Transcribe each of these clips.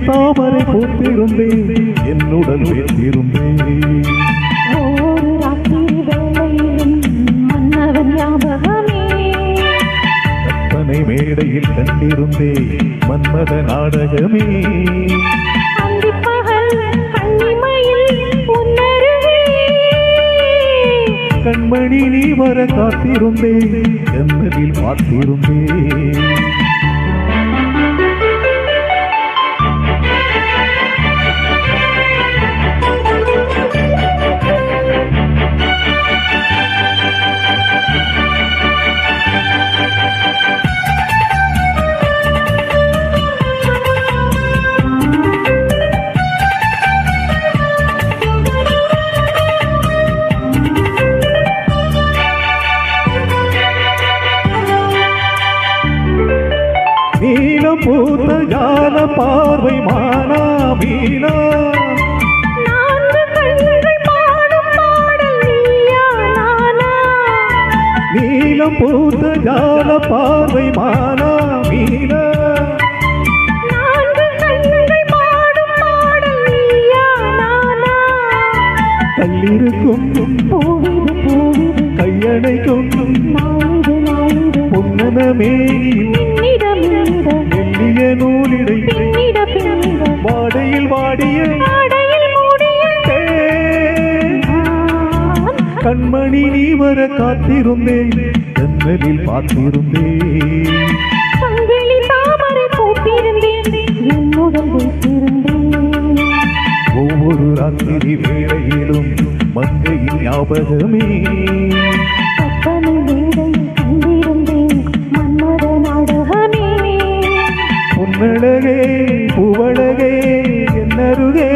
தாமரை பூத்திருந்தேன் என்னுடன் வைத்திருந்தேன் ஒரு ராத்திரி வேளையிலும் மன்னவன் ஞாபகமே கற்பனை மேடையில் கண்டிருந்தேன் மன்மத நாடகமே அந்திப்பகல் கண்ணிமையில் உன்னருகே கண்மணி நீ வர காத்திருந்தேன் ஜன்னலில் பார்த்திருந்தேன் நீலம் பூத்த ஜால பார்வை மானா மீனா நீலம் பூத்த ஜால பார்வை மானா மீனா கல்லிருக்கும் கையணைக்கும் பொன்னனமே மெல்லிய நூலிடை வாடையில் வாடிய கண்மணி நீ வர காத்திருந்தேன் ஜன்னலில் பார்த்திருந்தேன் ஒவ்வொரு ராத்திரி வேளையிலும் மங்கையின் ஞாபகமே பொன்னழகே பூவழகே என்னருகே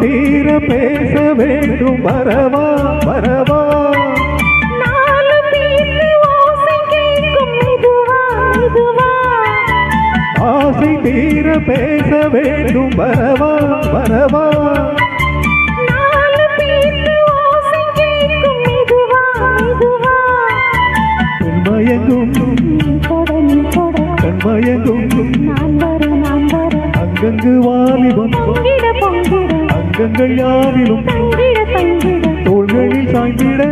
தீர பேச வேண்டும் வரவா வரவா ஆசை தீர பேச வேண்டும் வரவா வரவா பெண்மயங்கும் கண்மயங்கும் அங்கங்கு வாலிபம் அங்கங்கள் யாவிலும் தோள்களில் சாய்ந்திட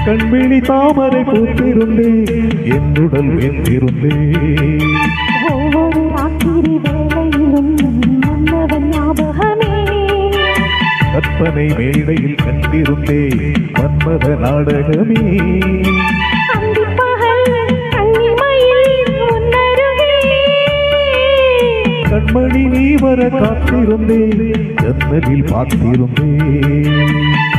கண்விழி தாமரை பூத்திருந்தேன் என்னுடன் வெந்திருந்தேன் ஒவ்வொரு ராத்திரி வேளையிலும் மன்னவன் ஞாபகமே கற்பனை மேடையில் கண்டிருந்தேன் மன்மத நாடகமே கண்மணி நீ வர காத்திருந்தேன் ஜன்னலில் பார்த்திருந்தேன்